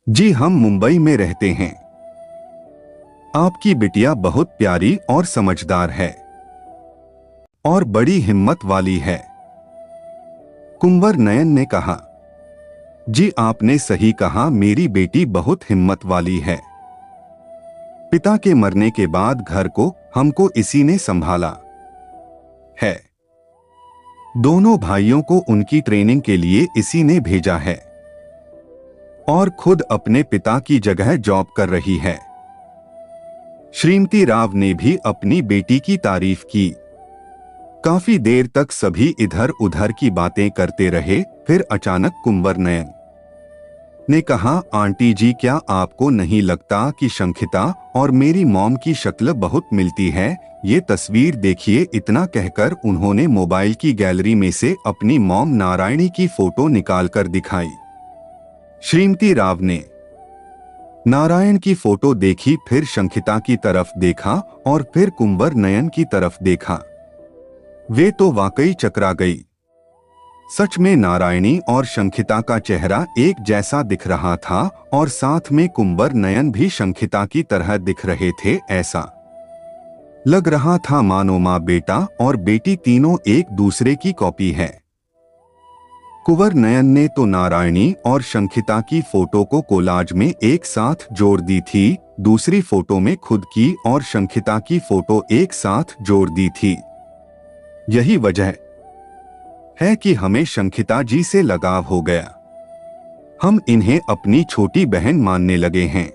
जी हम मुंबई में रहते हैं। आपकी बिटिया बहुत प्यारी और समझदार है और बड़ी हिम्मत वाली है। कुंवर नयन ने कहा। जी आपने सही कहा, मेरी बेटी बहुत हिम्मत वाली है। पिता के मरने के बाद घर को हमको इसी ने संभाला है। दोनों भाइयों को उनकी ट्रेनिंग के लिए इसी ने भेजा है और खुद अपने पिता की जगह जॉब कर रही है। श्रीमती राव ने भी अपनी बेटी की तारीफ की। काफी देर तक सभी इधर उधर की बातें करते रहे। फिर अचानक कुंवर नयन ने कहा, आंटी जी क्या आपको नहीं लगता कि शंखिता और मेरी मॉम की शक्ल बहुत मिलती है? ये तस्वीर देखिए। इतना कहकर उन्होंने मोबाइल की गैलरी में से अपनी मॉम नारायणी की फोटो निकालकर दिखाई। श्रीमती राव ने नारायण की फोटो देखी, फिर शंखिता की तरफ देखा और फिर कुंवर नयन की तरफ देखा। वे तो वाकई चकरा गई। सच में नारायणी और शंखिता का चेहरा एक जैसा दिख रहा था और साथ में कुंवर नयन भी शंखिता की तरह दिख रहे थे। ऐसा लग रहा था मानो माँ बेटा और बेटी तीनों एक दूसरे की कॉपी है। कुंवर नयन ने तो नारायणी और शंखिता की फोटो को कोलाज में एक साथ जोड़ दी थी। दूसरी फोटो में खुद की और शंखिता की फोटो एक साथ जोड़ दी थी। यही वजह है कि हमें शंखिता जी से लगाव हो गया। हम इन्हें अपनी छोटी बहन मानने लगे हैं।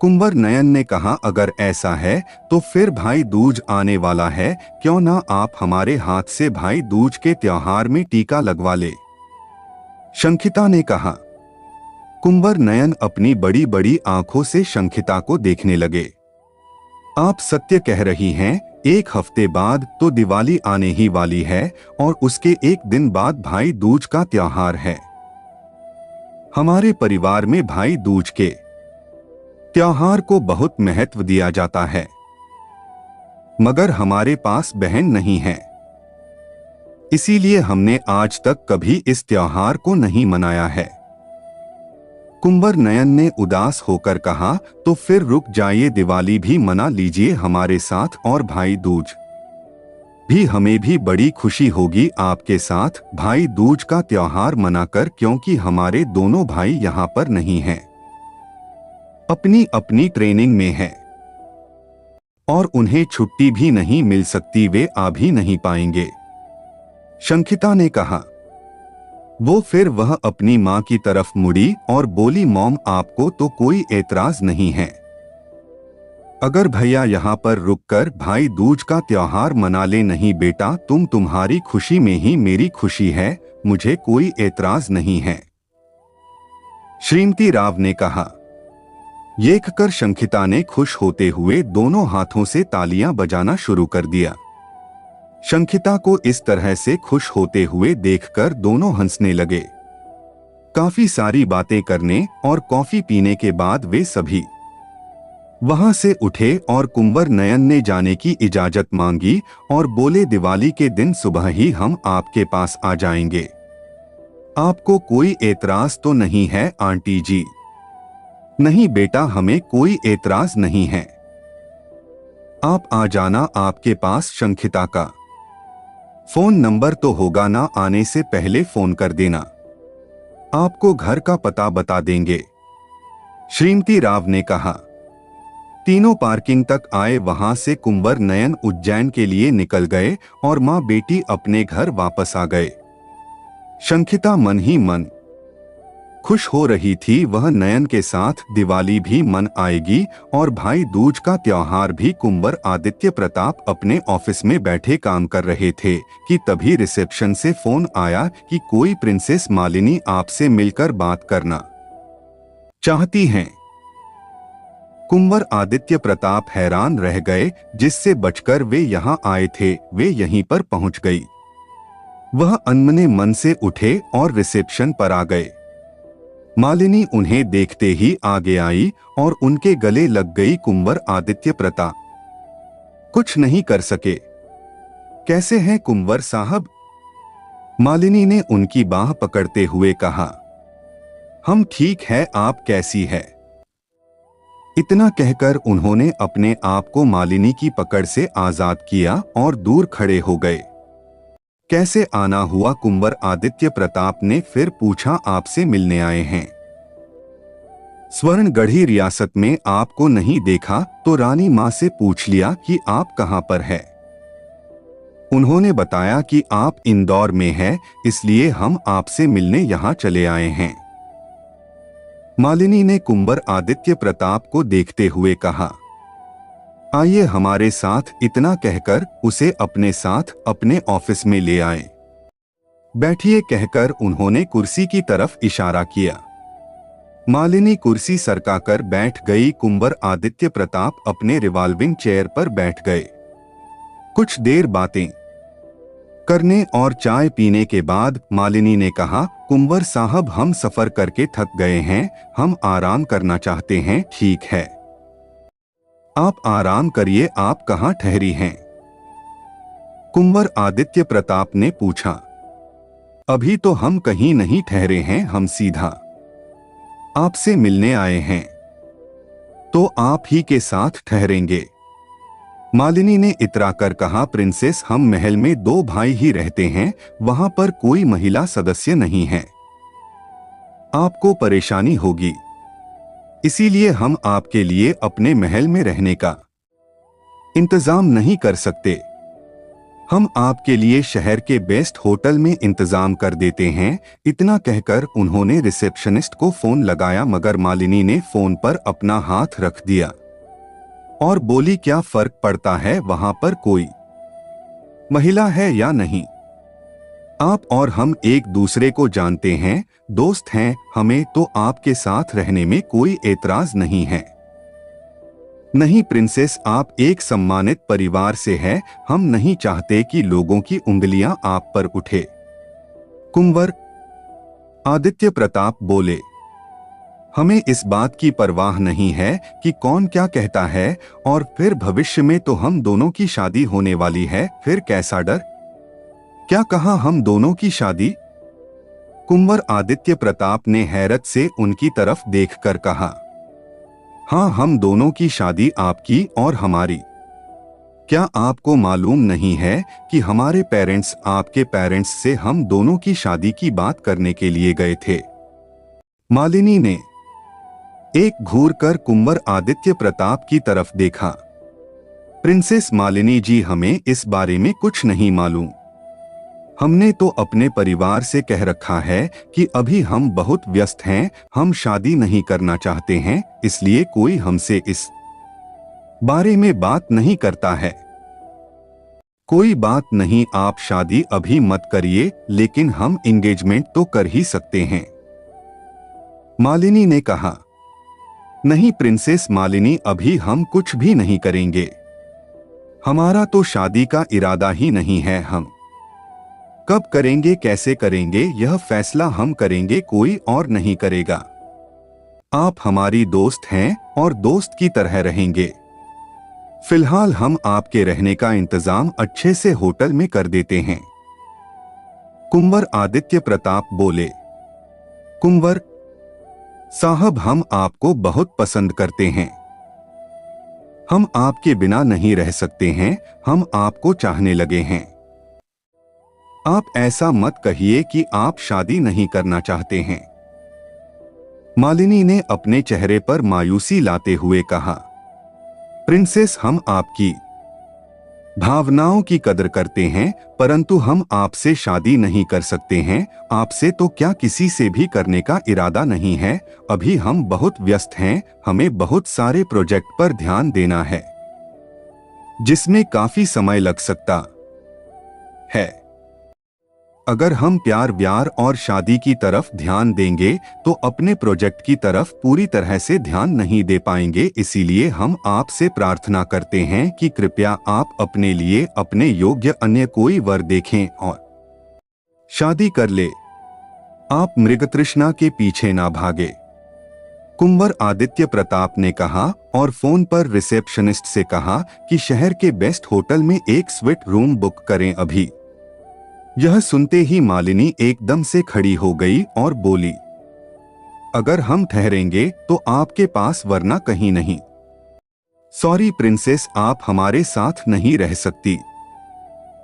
कुंवर नयन ने कहा, अगर ऐसा है तो फिर भाई दूज आने वाला है, क्यों ना आप हमारे हाथ से भाई दूज के त्योहार में टीका लगवा ले? शंखिता ने कहा। कुंवर नयन अपनी बड़ी बड़ी आंखों से शंखिता को देखने लगे। आप सत्य कह रही हैं, एक हफ्ते बाद तो दिवाली आने ही वाली है और उसके एक दिन बाद भाई दूज का त्योहार है। हमारे परिवार में भाई दूज के त्योहार को बहुत महत्व दिया जाता है, मगर हमारे पास बहन नहीं है, इसीलिए हमने आज तक कभी इस त्योहार को नहीं मनाया है। कुंवर नयन ने उदास होकर कहा, तो फिर रुक जाइए, दिवाली भी मना लीजिए हमारे साथ और भाई दूज भी, हमें भी बड़ी खुशी होगी आपके साथ भाई दूज का त्योहार मनाकर, क्योंकि हमारे दोनों भाई यहाँ पर नहीं हैं, अपनी अपनी ट्रेनिंग में हैं और उन्हें छुट्टी भी नहीं मिल सकती, वे आ भी नहीं पाएंगे। शंखिता ने कहा। फिर वह अपनी मां की तरफ मुड़ी और बोली, मॉम आपको तो कोई एतराज नहीं है? अगर भैया यहाँ पर रुककर भाई दूज का त्योहार मना ले? नहीं बेटा, तुम्हारी खुशी में ही मेरी खुशी है, मुझे कोई एतराज नहीं है, श्रीमती राव ने कहा। ये कहकर शंखिता ने खुश होते हुए दोनों हाथों से तालियां बजाना शुरू कर दिया। शंखिता को इस तरह से खुश होते हुए देखकर दोनों हंसने लगे। काफी सारी बातें करने और कॉफी पीने के बाद वे सभी वहां से उठे और कुंवर नयन ने जाने की इजाजत मांगी और बोले, दिवाली के दिन सुबह ही हम आपके पास आ जाएंगे। आपको कोई एतराज तो नहीं है आंटी जी? नहीं बेटा, हमें कोई एतराज नहीं है, आप आ जाना। आपके पास शंखिता का फोन नंबर तो होगा ना? आने से पहले फोन कर देना, आपको घर का पता बता देंगे, श्रीमती राव ने कहा। तीनों पार्किंग तक आए। वहां से कुंवर नयन उज्जैन के लिए निकल गए और मां बेटी अपने घर वापस आ गए। शंखिता मन ही मन खुश हो रही थी, वह नयन के साथ दिवाली भी मन आएगी और भाई दूज का त्योहार भी। कुंवर आदित्य प्रताप अपने ऑफिस में बैठे काम कर रहे थे कि तभी रिसेप्शन से फोन आया कि कोई प्रिंसेस मालिनी आपसे मिलकर बात करना चाहती हैं। कुंवर आदित्य प्रताप हैरान रह गए, जिससे बचकर वे यहाँ आए थे। वे यहीं पर पहुंच गई। वह अनमने मन से उठे और रिसेप्शन पर आ गए। मालिनी उन्हें देखते ही आगे आई और उनके गले लग गई। कुंवर आदित्य प्रताप कुछ नहीं कर सके। कैसे हैं कुंवर साहब? मालिनी ने उनकी बाह पकड़ते हुए कहा। हम ठीक है, आप कैसी है? इतना कहकर उन्होंने अपने आप को मालिनी की पकड़ से आजाद किया और दूर खड़े हो गए। कैसे आना हुआ? कुंवर आदित्य प्रताप ने फिर पूछा। आपसे मिलने आए हैं। स्वर्णगढ़ी रियासत में आपको नहीं देखा तो रानी माँ से पूछ लिया कि आप कहाँ पर है। उन्होंने बताया कि आप इंदौर में हैं, इसलिए हम आपसे मिलने यहाँ चले आए हैं। मालिनी ने कुंवर आदित्य प्रताप को देखते हुए कहा, आइए हमारे साथ। इतना कहकर उसे अपने साथ अपने ऑफिस में ले आए। बैठिए कहकर उन्होंने कुर्सी की तरफ इशारा किया। मालिनी कुर्सी सरकाकर बैठ गई। कुंवर आदित्य प्रताप अपने रिवॉल्विंग चेयर पर बैठ गए। कुछ देर बातें करने और चाय पीने के बाद मालिनी ने कहा, कुंवर साहब, हम सफर करके थक गए हैं, हम आराम करना चाहते हैं। ठीक है, आप आराम करिए। आप कहाँ ठहरी हैं? कुंवर आदित्य प्रताप ने पूछा। अभी तो हम कहीं नहीं ठहरे हैं, हम सीधा आपसे मिलने आए हैं। तो आप ही के साथ ठहरेंगे? मालिनी ने इतराकर कहा, प्रिंसेस, हम महल में 2 भाई ही रहते हैं, वहां पर कोई महिला सदस्य नहीं है। आपको परेशानी होगी, इसीलिए हम आपके लिए अपने महल में रहने का इंतजाम नहीं कर सकते। हम आपके लिए शहर के बेस्ट होटल में इंतजाम कर देते हैं। इतना कहकर उन्होंने रिसेप्शनिस्ट को फोन लगाया, मगर मालिनी ने फोन पर अपना हाथ रख दिया और बोली, क्या फर्क पड़ता है वहां पर कोई महिला है या नहीं? आप और हम एक दूसरे को जानते हैं, दोस्त हैं, हमें तो आपके साथ रहने में कोई एतराज नहीं है। नहीं प्रिंसेस, आप एक सम्मानित परिवार से हैं, हम नहीं चाहते कि लोगों की उंगलियां आप पर उठे। कुंवर आदित्य प्रताप बोले, हमें इस बात की परवाह नहीं है कि कौन क्या कहता है, और फिर भविष्य में तो हम दोनों की शादी होने वाली है, फिर कैसा डर? क्या कहा, हम दोनों की शादी? कुंवर आदित्य प्रताप ने हैरत से उनकी तरफ देखकर कहा, हाँ, हम दोनों की शादी, आपकी और हमारी। क्या आपको मालूम नहीं है कि हमारे पेरेंट्स आपके पेरेंट्स से हम दोनों की शादी की बात करने के लिए गए थे? मालिनी ने एक घूर कर कुंवर आदित्य प्रताप की तरफ देखा। प्रिंसेस मालिनी जी, हमें इस बारे में कुछ नहीं मालूम। हमने तो अपने परिवार से कह रखा है कि अभी हम बहुत व्यस्त हैं, हम शादी नहीं करना चाहते हैं, इसलिए कोई हमसे इस बारे में बात नहीं करता है। कोई बात नहीं, आप शादी अभी मत करिए, लेकिन हम एंगेजमेंट तो कर ही सकते हैं। मालिनी ने कहा, नहीं प्रिंसेस मालिनी, अभी हम कुछ भी नहीं करेंगे। हमारा तो शादी का इरादा ही नहीं है। हम कब करेंगे, कैसे करेंगे, यह फैसला हम करेंगे, कोई और नहीं करेगा। आप हमारी दोस्त हैं और दोस्त की तरह रहेंगे। फिलहाल हम आपके रहने का इंतजाम अच्छे से होटल में कर देते हैं। कुंवर आदित्य प्रताप बोले, कुंवर साहब, हम आपको बहुत पसंद करते हैं। हम आपके बिना नहीं रह सकते हैं, हम आपको चाहने लगे हैं। आप ऐसा मत कहिए कि आप शादी नहीं करना चाहते हैं। मालिनी ने अपने चेहरे पर मायूसी लाते हुए कहा, प्रिंसेस, हम आपकी भावनाओं की कदर करते हैं, परंतु हम आपसे शादी नहीं कर सकते हैं। आपसे तो क्या, किसी से भी करने का इरादा नहीं है। अभी हम बहुत व्यस्त हैं, हमें बहुत सारे प्रोजेक्ट पर ध्यान देना है, जिसमें काफी समय लग सकता है। अगर हम प्यार व्यार और शादी की तरफ ध्यान देंगे तो अपने प्रोजेक्ट की तरफ पूरी तरह से ध्यान नहीं दे पाएंगे। इसीलिए हम आपसे प्रार्थना करते हैं कि कृपया आप अपने लिए अपने योग्य अन्य कोई वर देखें और शादी कर ले। आप मृगतृष्णा के पीछे ना भागे। कुंवर आदित्य प्रताप ने कहा और फोन पर रिसेप्शनिस्ट से कहा कि शहर के बेस्ट होटल में एक स्वीट रूम बुक करें अभी। यह सुनते ही मालिनी एकदम से खड़ी हो गई और बोली, अगर हम ठहरेंगे तो आपके पास, वरना कहीं नहीं। सॉरी प्रिंसेस, आप हमारे साथ नहीं रह सकती।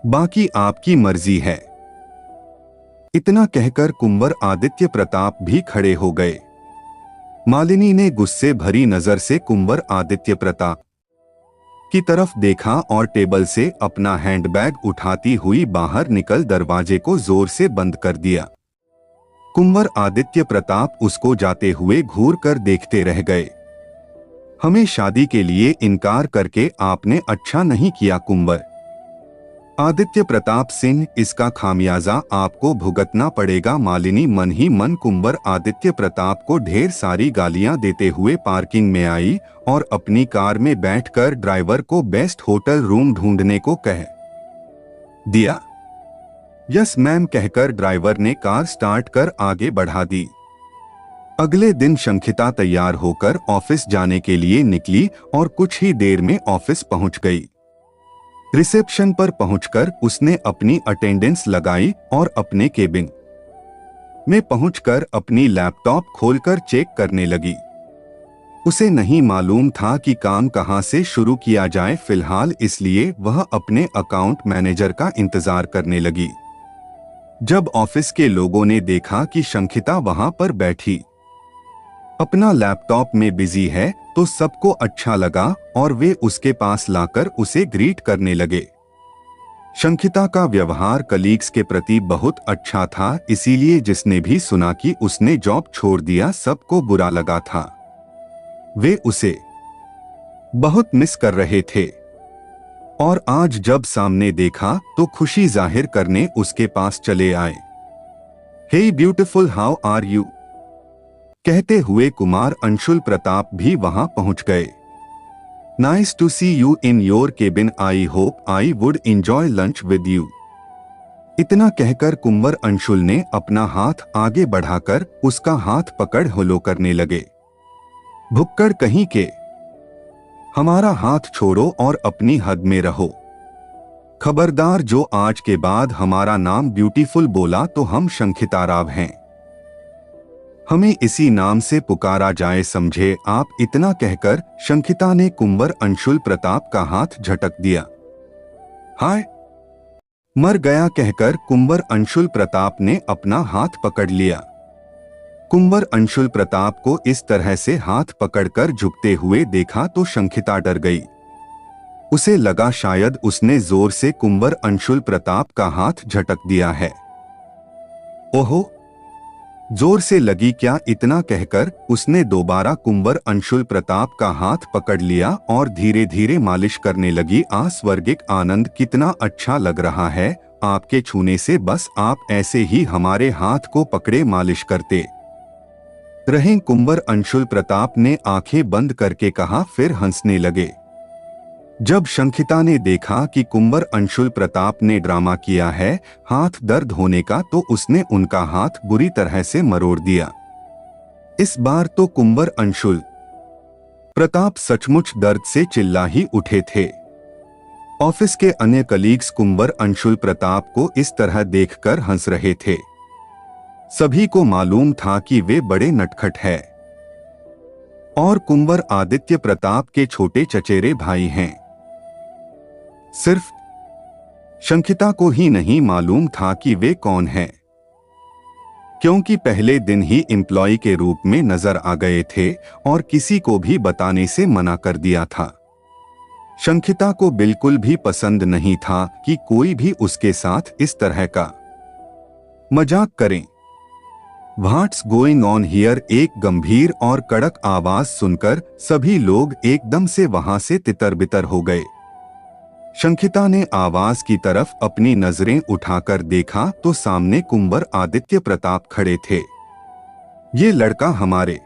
बाकी आपकी मर्जी है। इतना कहकर कुंवर आदित्य प्रताप भी खड़े हो गए। मालिनी ने गुस्से भरी नजर से कुंवर आदित्य प्रताप की तरफ देखा और टेबल से अपना हैंडबैग उठाती हुई बाहर निकल दरवाजे को जोर से बंद कर दिया। कुंवर आदित्य प्रताप उसको जाते हुए घूर कर देखते रह गए। हमें शादी के लिए इनकार करके आपने अच्छा नहीं किया कुंवर आदित्य प्रताप सिंह, इसका खामियाजा आपको भुगतना पड़ेगा। मालिनी मन ही मन कुंवर आदित्य प्रताप को ढेर सारी गालियां देते हुए पार्किंग में आई और अपनी कार में बैठकर ड्राइवर को बेस्ट होटल रूम ढूंढने को कह दिया। यस मैम कहकर ड्राइवर ने कार स्टार्ट कर आगे बढ़ा दी। अगले दिन शंखिता तैयार होकर ऑफिस जाने के लिए निकली और कुछ ही देर में ऑफिस पहुंच गई। रिसेप्शन पर पहुंचकर उसने अपनी अटेंडेंस लगाई और अपने केबिन में पहुंचकर अपनी लैपटॉप खोलकर चेक करने लगी। उसे नहीं मालूम था कि काम कहां से शुरू किया जाए, फिलहाल इसलिए वह अपने अकाउंट मैनेजर का इंतजार करने लगी। जब ऑफिस के लोगों ने देखा कि शंखिता वहां पर बैठी अपना लैपटॉप में बिजी है तो सबको अच्छा लगा और वे उसके पास लाकर उसे ग्रीट करने लगे। शंखिता का व्यवहार कलीग्स के प्रति बहुत अच्छा था, इसीलिए जिसने भी सुना कि उसने जॉब छोड़ दिया सबको बुरा लगा था। वे उसे बहुत मिस कर रहे थे और आज जब सामने देखा तो खुशी जाहिर करने उसके पास चले आए। Hey beautiful, how are you कहते हुए कुमार अंशुल प्रताप भी वहां पहुंच गए। Nice to see you in your cabin, I hope I would enjoy lunch with you. इतना कहकर कुंवर अंशुल ने अपना हाथ आगे बढ़ाकर उसका हाथ पकड़ हेलो करने लगे। भुक्कड़ कहीं के, हमारा हाथ छोड़ो और अपनी हद में रहो। खबरदार, जो आज के बाद हमारा नाम ब्यूटीफुल बोला तो हम शंखिता राव हैं, हमें इसी नाम से पुकारा जाए, समझे आप। इतना कहकर शंखिता ने कुंवर अंशुल प्रताप का हाथ झटक दिया। हाय मर गया कहकर कुंवर अंशुल प्रताप ने अपना हाथ पकड़ लिया। कुंवर अंशुल प्रताप को इस तरह से हाथ पकड़कर झुकते हुए देखा तो शंखिता डर गई। उसे लगा शायद उसने जोर से कुंवर अंशुल प्रताप का हाथ झटक दिया है। ओहो, जोर से लगी क्या? इतना कहकर उसने दोबारा कुंवर अंशुल प्रताप का हाथ पकड़ लिया और धीरे धीरे मालिश करने लगी। स्वर्गिक आनंद, कितना अच्छा लग रहा है आपके छूने से, बस आप ऐसे ही हमारे हाथ को पकड़े मालिश करते रहें। कुंवर अंशुल प्रताप ने आंखें बंद करके कहा, फिर हंसने लगे। जब शंखिता ने देखा कि कुंवर अंशुल प्रताप ने ड्रामा किया है हाथ दर्द होने का, तो उसने उनका हाथ बुरी तरह से मरोड़ दिया। इस बार तो कुंवर अंशुल प्रताप सचमुच दर्द से चिल्ला ही उठे थे। ऑफिस के अन्य कलीग्स कुंवर अंशुल प्रताप को इस तरह देखकर हंस रहे थे। सभी को मालूम था कि वे बड़े नटखट हैं और कुंवर आदित्य प्रताप के छोटे चचेरे भाई हैं। सिर्फ शंखिता को ही नहीं मालूम था कि वे कौन हैं, क्योंकि पहले दिन ही एम्प्लॉय के रूप में नजर आ गए थे और किसी को भी बताने से मना कर दिया था। शंखिता को बिल्कुल भी पसंद नहीं था कि कोई भी उसके साथ इस तरह का मजाक करे। What's going on here? एक गंभीर और कड़क आवाज सुनकर सभी लोग एकदम से वहां से तितर बितर हो गए। शंखिता ने आवाज की तरफ अपनी नजरें उठाकर देखा तो सामने कुंवर आदित्य प्रताप खड़े थे। ये लड़का हमारे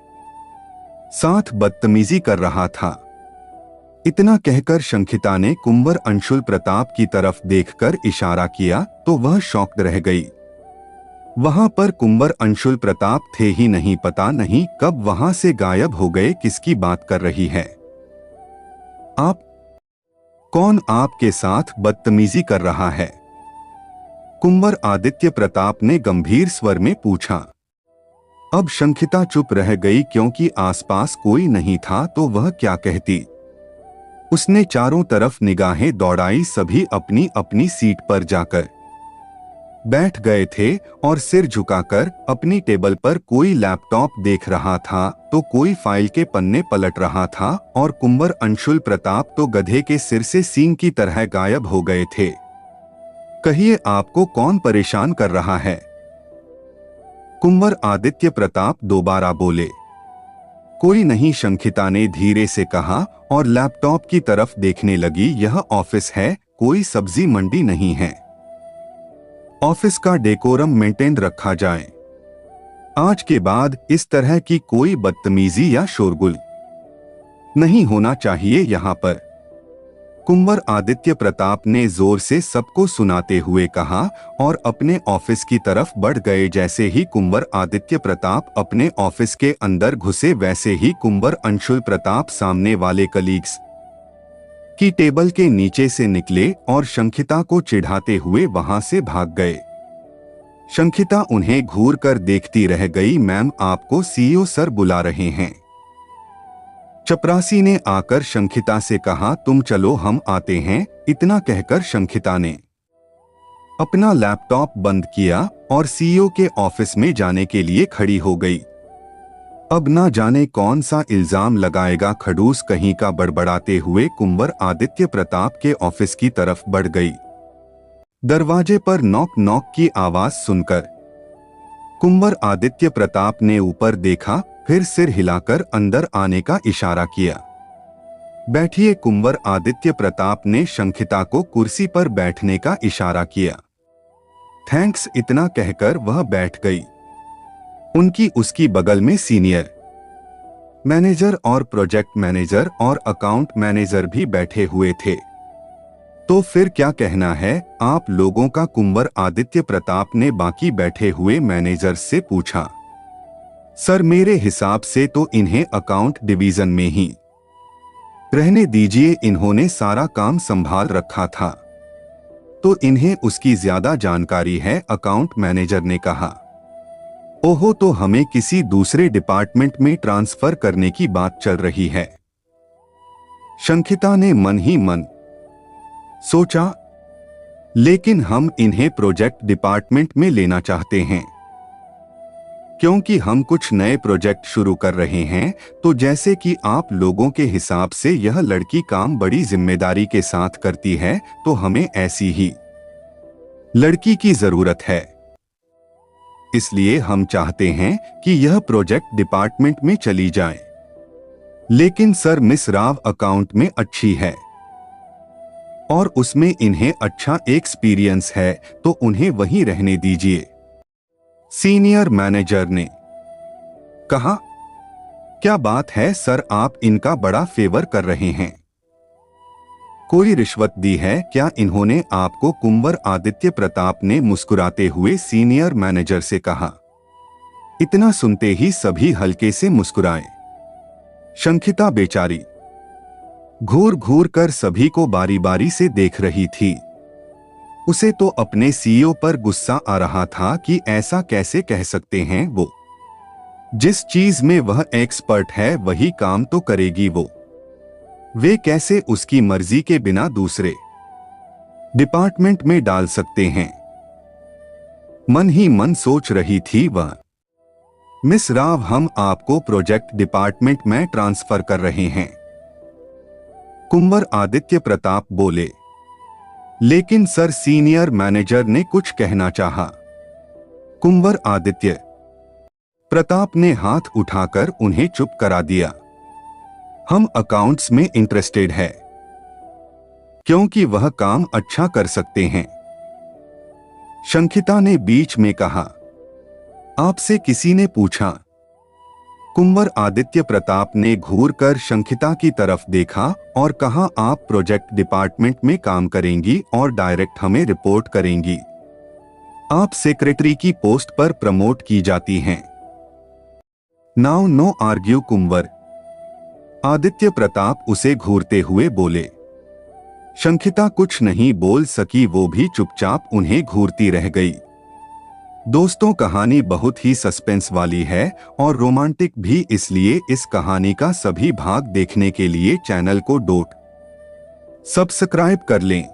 साथ बदतमीजी कर रहा था। इतना कहकर शंखिता ने कुंवर अंशुल प्रताप की तरफ देखकर इशारा किया तो वह शॉक्ड रह गई। वहां पर कुंवर अंशुल प्रताप थे ही नहीं, पता नहीं कब वहां से गायब हो गए। किसकी बात कर रही है आप? कौन आपके साथ बदतमीजी कर रहा है? कुंवर आदित्य प्रताप ने गंभीर स्वर में पूछा। अब शंखिता चुप रह गई क्योंकि आसपास कोई नहीं था तो वह क्या कहती। उसने चारों तरफ निगाहें दौड़ाई, सभी अपनी अपनी सीट पर जाकर बैठ गए थे और सिर झुकाकर अपनी टेबल पर कोई लैपटॉप देख रहा था तो कोई फाइल के पन्ने पलट रहा था और कुंवर अंशुल प्रताप तो गधे के सिर से सींग की तरह गायब हो गए थे। कहिए आपको कौन परेशान कर रहा है? कुंवर आदित्य प्रताप दोबारा बोले। कोई नहीं, शंखिता ने धीरे से कहा और लैपटॉप की तरफ देखने लगी। यह ऑफिस है, कोई सब्जी मंडी नहीं है। ऑफिस का डेकोरम मेंटेन रखा जाए। आज के बाद इस तरह की कोई बदतमीजी या शोरगुल नहीं होना चाहिए यहाँ पर। कुंवर आदित्य प्रताप ने जोर से सबको सुनाते हुए कहा और अपने ऑफिस की तरफ बढ़ गए। जैसे ही कुंवर आदित्य प्रताप अपने ऑफिस के अंदर घुसे वैसे ही कुंवर अंशुल प्रताप सामने वाले कलीग्स की टेबल के नीचे से निकले और शंखिता को चिढ़ाते हुए वहां से भाग गए। शंखिता उन्हें घूर कर देखती रह गई। मैम, आपको सीईओ सर बुला रहे हैं। चपरासी ने आकर शंखिता से कहा, तुम चलो हम आते हैं। इतना कहकर शंखिता ने अपना लैपटॉप बंद किया और सीईओ के ऑफिस में जाने के लिए खड़ी हो गई। अब ना जाने कौन सा इल्जाम लगाएगा, खड़ूस कहीं का, बड़बड़ाते हुए कुंवर आदित्य प्रताप के ऑफिस की तरफ बढ़ गई। दरवाजे पर नॉक नॉक की आवाज सुनकर कुंवर आदित्य प्रताप ने ऊपर देखा, फिर सिर हिलाकर अंदर आने का इशारा किया। बैठिए। कुंवर आदित्य प्रताप ने शंखिता को कुर्सी पर बैठने का इशारा किया। थैंक्स, इतना कहकर वह बैठ गई। उनकी उसकी बगल में सीनियर मैनेजर और प्रोजेक्ट मैनेजर और अकाउंट मैनेजर भी बैठे हुए थे। तो फिर क्या कहना है आप लोगों का? कुंवर आदित्य प्रताप ने बाकी बैठे हुए मैनेजर से पूछा। सर, मेरे हिसाब से तो इन्हें अकाउंट डिवीजन में ही रहने दीजिए, इन्होंने सारा काम संभाल रखा था तो इन्हें उसकी ज्यादा जानकारी है, अकाउंट मैनेजर ने कहा। ओहो, तो हमें किसी दूसरे डिपार्टमेंट में ट्रांसफर करने की बात चल रही है। शंखिता ने मन ही मन सोचा, लेकिन हम इन्हें प्रोजेक्ट डिपार्टमेंट में लेना चाहते हैं क्योंकि हम कुछ नए प्रोजेक्ट शुरू कर रहे हैं। तो जैसे कि आप लोगों के हिसाब से यह लड़की काम बड़ी जिम्मेदारी के साथ करती है तो हमें ऐसी ही लड़की की जरूरत है। इसलिए हम चाहते हैं कि यह प्रोजेक्ट डिपार्टमेंट में चली जाए। लेकिन सर, मिस राव अकाउंट में अच्छी है और उसमें इन्हें अच्छा एक्सपीरियंस है तो उन्हें वहीं रहने दीजिए, सीनियर मैनेजर ने कहा। क्या बात है सर, आप इनका बड़ा फेवर कर रहे हैं। कोई रिश्वत दी है क्या इन्होंने आपको? कुंवर आदित्य प्रताप ने मुस्कुराते हुए सीनियर मैनेजर से कहा। इतना सुनते ही सभी हल्के से मुस्कुराए। शंखिता बेचारी घूर घूर कर सभी को बारी बारी से देख रही थी। उसे तो अपने सीईओ पर गुस्सा आ रहा था कि ऐसा कैसे कह सकते हैं वो। जिस चीज में वह एक्सपर्ट है वही काम तो करेगी वो। वे कैसे उसकी मर्जी के बिना दूसरे डिपार्टमेंट में डाल सकते हैं? मन ही मन सोच रही थी वह। मिस राव, हम आपको प्रोजेक्ट डिपार्टमेंट में ट्रांसफर कर रहे हैं, कुंवर आदित्य प्रताप बोले। लेकिन सर, सीनियर मैनेजर ने कुछ कहना चाहा। कुंवर आदित्य प्रताप ने हाथ उठाकर उन्हें चुप करा दिया। हम अकाउंट्स में इंटरेस्टेड है क्योंकि वह काम अच्छा कर सकते हैं, शंखिता ने बीच में कहा। आपसे किसी ने पूछा? कुंवर आदित्य प्रताप ने घूर कर शंखिता की तरफ देखा और कहा, आप प्रोजेक्ट डिपार्टमेंट में काम करेंगी और डायरेक्ट हमें रिपोर्ट करेंगी। आप सेक्रेटरी की पोस्ट पर प्रमोट की जाती हैं। Now no argue. Kunwar Aditya Pratap उसे घूरते हुए बोले। शंखिता कुछ नहीं बोल सकी, वो भी चुपचाप उन्हें घूरती रह गई। दोस्तों, कहानी बहुत ही सस्पेंस वाली है और रोमांटिक भी, इसलिए इस कहानी का सभी भाग देखने के लिए चैनल को सब्सक्राइब कर लें।